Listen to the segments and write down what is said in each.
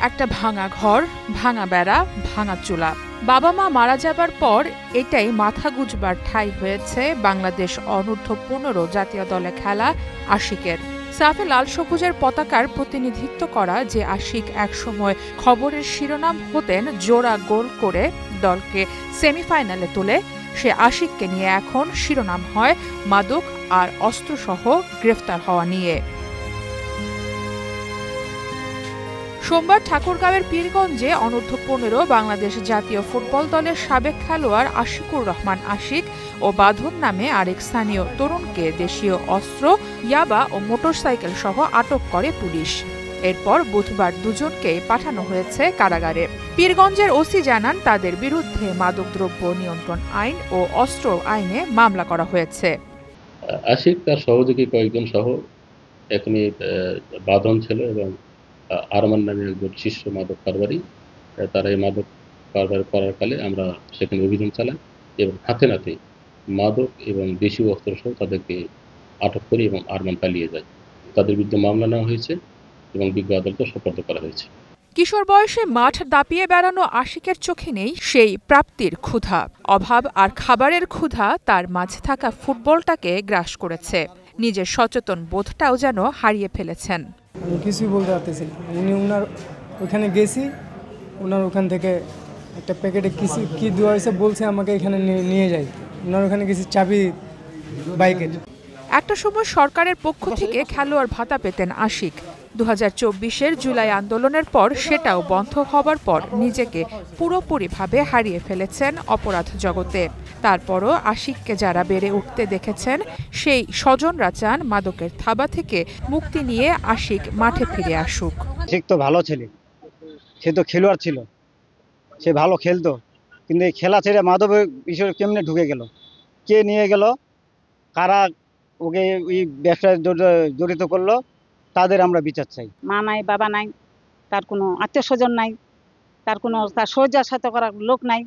একটা ভাঙা ঘর, ভাঙা বেড়া, ভাঙা চুলা। বাবা মা মারা যাবার পর এটাই মাথা গুঁজবার ঠাঁই হয়েছে বাংলাদেশ অনূর্ধ্ব-15 জাতীয় দলে খেলা আশিকের। সাফে লাল সবুজের পতাকার প্রতিনিধিত্ব করা যে আশিক একসময় খবরের শিরোনাম হতেন জোড়া গোল করে দলকে সেমিফাইনালে তোলে, সে আশিককে নিয়ে এখন শিরোনাম হয় মাদক আর অস্ত্রসহ গ্রেফতার হওয়া নিয়ে। সোমবার ঠাকুরগাঁওয়ের পীরগঞ্জে অনূর্ধ্ব-15 বাংলাদেশ জাতীয় ফুটবল দলের সাবেক খেলোয়াড় আশিকুর রহমান আশিক ও বাঁধন নামে আরেক স্থানীয় তরুণকে দেশীয় অস্ত্র, ইয়াবা ও মোটরসাইকেল সহ আটক করে পুলিশ। এরপর বুধবার দুজনকেই পাঠানো হয়েছে কারাগারে। পীরগঞ্জের ওসি জানান, তাদের বিরুদ্ধে মাদকদ্রব্য নিয়ন্ত্রণ আইন ও অস্ত্র আইনে মামলা করা হয়েছে। আশিক তার সহযোগী কয়েকজন সহ এখনই বাঁধন ছিল এবং আরমান নামে একজন শীর্ষ মাদক কারবারি, তারা এই মাদক কারবার করার কালে আমরা সেখানে অভিযান চালাই এবং হাতে নাতে মাদক এবং দেশীয় অস্ত্র সহ তাদেরকে আটক করি এবং আরমান পালিয়ে যায়। তাদের বিরুদ্ধে মামলা নেওয়া হয়েছে এবং বিজ্ঞ আদালতে সোপর্দ করা হয়েছে। কিশোর বয়সে মাঠ দাপিয়ে বেড়ানো আশিকের চোখে নেই সেই প্রাপ্তির ক্ষুধা। অভাব আর খাবারের ক্ষুধা তার মাঝে থাকা ফুটবলটাকে গ্রাস করেছে। নিজের সচেতন বোধটাও যেন হারিয়ে ফেলেছেন। আমি কিছুই বলতে পারতেছি না। ওনার ওখানে গেছি, ওনার ওখান থেকে একটা প্যাকেটে কি দেওয়া হয়েছে বলছে আমাকে এখানে নিয়ে যাই। ওনার ওখানে গেছি চাবি বাইকের। একটা সময় সরকারের পক্ষ থেকে খেলোয়াড় ভাতা পেতেন আশিক। 2024-এর জুলাই আন্দোলনের পর সেটাও বন্ধ হবার পর নিজেকে পুরোপুরিভাবে হারিয়ে ফেলেছেন অপরাধ জগতে। তারপরও আশিককে যারা বেড়ে উঠতে দেখেছেন, সেই স্বজনরা চান মাদকের থাবা থেকে মুক্তি নিয়ে আশিক মাঠে ফিরে আসুক। আশিক তো ভালো ছেলে, সে তো খেলোয়াড় ছিল, সে ভালো খেলতো, কিন্তু এই খেলা ছেড়ে মাদকের বিষয়ে কেমনে ঢুকে গেল, কে নিয়ে গেল, কারা ওকে ওই ব্যবসায় জড়িত করলো, তাদের আমরা বিচার চাই। মা নাই, বাবা নাই, তার কোনো আত্মীয় স্বজন নাই, তার সহযোগিতা সাথে করার লোক নাই,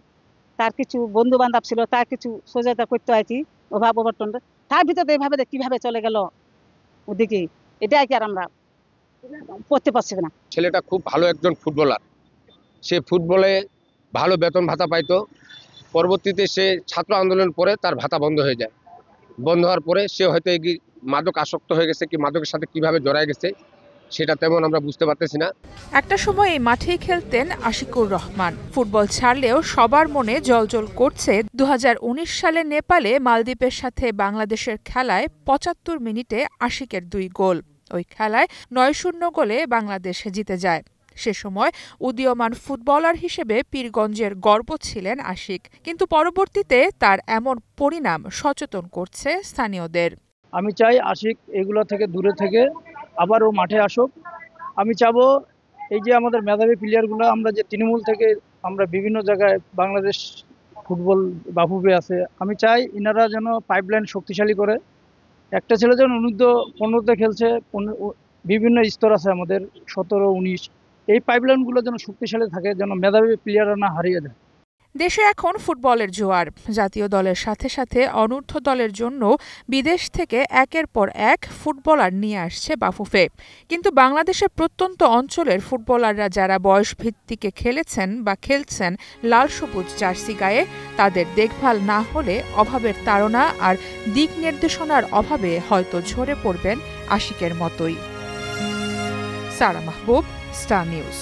তার কিছু বন্ধু বান্ধব ছিল, তার কিছু সহযোগিতা করতে হয়েছি, অভাব অবর্তন, তার ভিতরে এভাবে কিভাবে চলে গেল ওদিকে, এটাই কি আর আমরা করতে পারছি না। ছেলেটা খুব ভালো একজন ফুটবলার, সে ফুটবলে ভালো বেতন ভাতা পাইতো। পরবর্তীতে সে ছাত্র আন্দোলন পরে তার ভাতা বন্ধ হয়ে যায়। বন্ধ হওয়ার পরে সে হয়তো মাদক আসক্ত হয়ে গেছে, কি মাদকের সাথে কিভাবে জড়ায় গেছে সেটা তেমন আমরা বুঝতে পারতেছি না। একটা সময় এই মাঠেই খেলতেন আশিকুর রহমান। ফুটবল ছাড়লেও সবার মনে জ্বলজ্বল করছে 2019 সালে নেপালে মালদ্বীপের সাথে বাংলাদেশের খেলায় 75 মিনিটে আশিকের 2 গোল। ওই খেলায় 9-0 গোলে বাংলাদেশ জিতে যায়। সে সময় উদীয়মান ফুটবলার হিসেবে পীরগঞ্জের গর্ব ছিলেন আশিক, কিন্তু পরবর্তীতে তার এমন পরিণাম সচেতন করছে স্থানীয়দের। আমি চাই আশিক এগুলো থেকে দূরে থেকে আবার ও মাঠে আসুক। আমি চাবো এই যে আমাদের মেধাবী প্লেয়ারগুলো, আমরা যে তৃণমূল থেকে আমরা বিভিন্ন জায়গায় বাংলাদেশ ফুটবল বাফুফে আছে, আমি চাই ইনারা যেন পাইপলাইন শক্তিশালী করে। একটা ছেলে যেন 15-তে খেলছে, বিভিন্ন স্তর আছে আমাদের 17-19, এই পাইপলাইনগুলো যেন শক্তিশালী থাকে, যেন মেধাবী প্লেয়াররা না হারিয়ে দেয়। দেশে এখন ফুটবলের জোয়ার। জাতীয় দলের সাথে সাথে অনূর্ধ্ব দলের জন্য বিদেশ থেকে একের পর এক ফুটবলার নিয়ে আসছে বাফুফে। কিন্তু বাংলাদেশের প্রত্যন্ত অঞ্চলের ফুটবলাররা যারা বয়স ভিত্তিকে খেলেছেন বা খেলছেন লাল সবুজ জার্সি গায়ে, তাদের দেখভাল না হলে অভাবের তাড়না আর দিক নির্দেশনার অভাবে হয়তো ঝরে পড়বেন আশিকের মতোই। সারা মাহবুব, স্টার নিউজ।